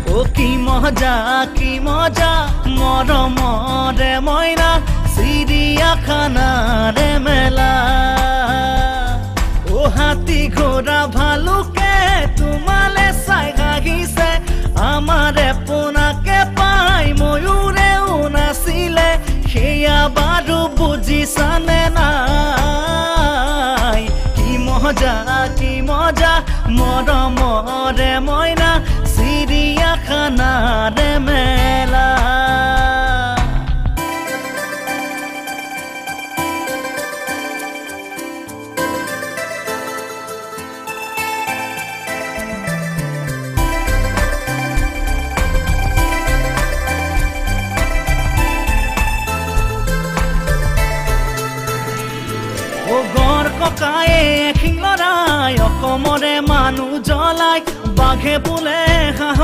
ও কি মজা মৰমৰে মইনা চিৰিয়াখানাৰে মেলা ও হাতী ঘোঁৰা ভালুকে তোমালে চাই হাঁহিছে আমাৰে পোনাকে পাই ময়ূৰেও নাছিলে সেয়া বাৰু বুজিছানে নাই কি মজা মৰমৰে মইনা চিৰিয়াখানাৰে মেলা গড় ককায়ে এখিং লৰাই অসমৰে মানুহ জ্বলাই বাঘে বোলে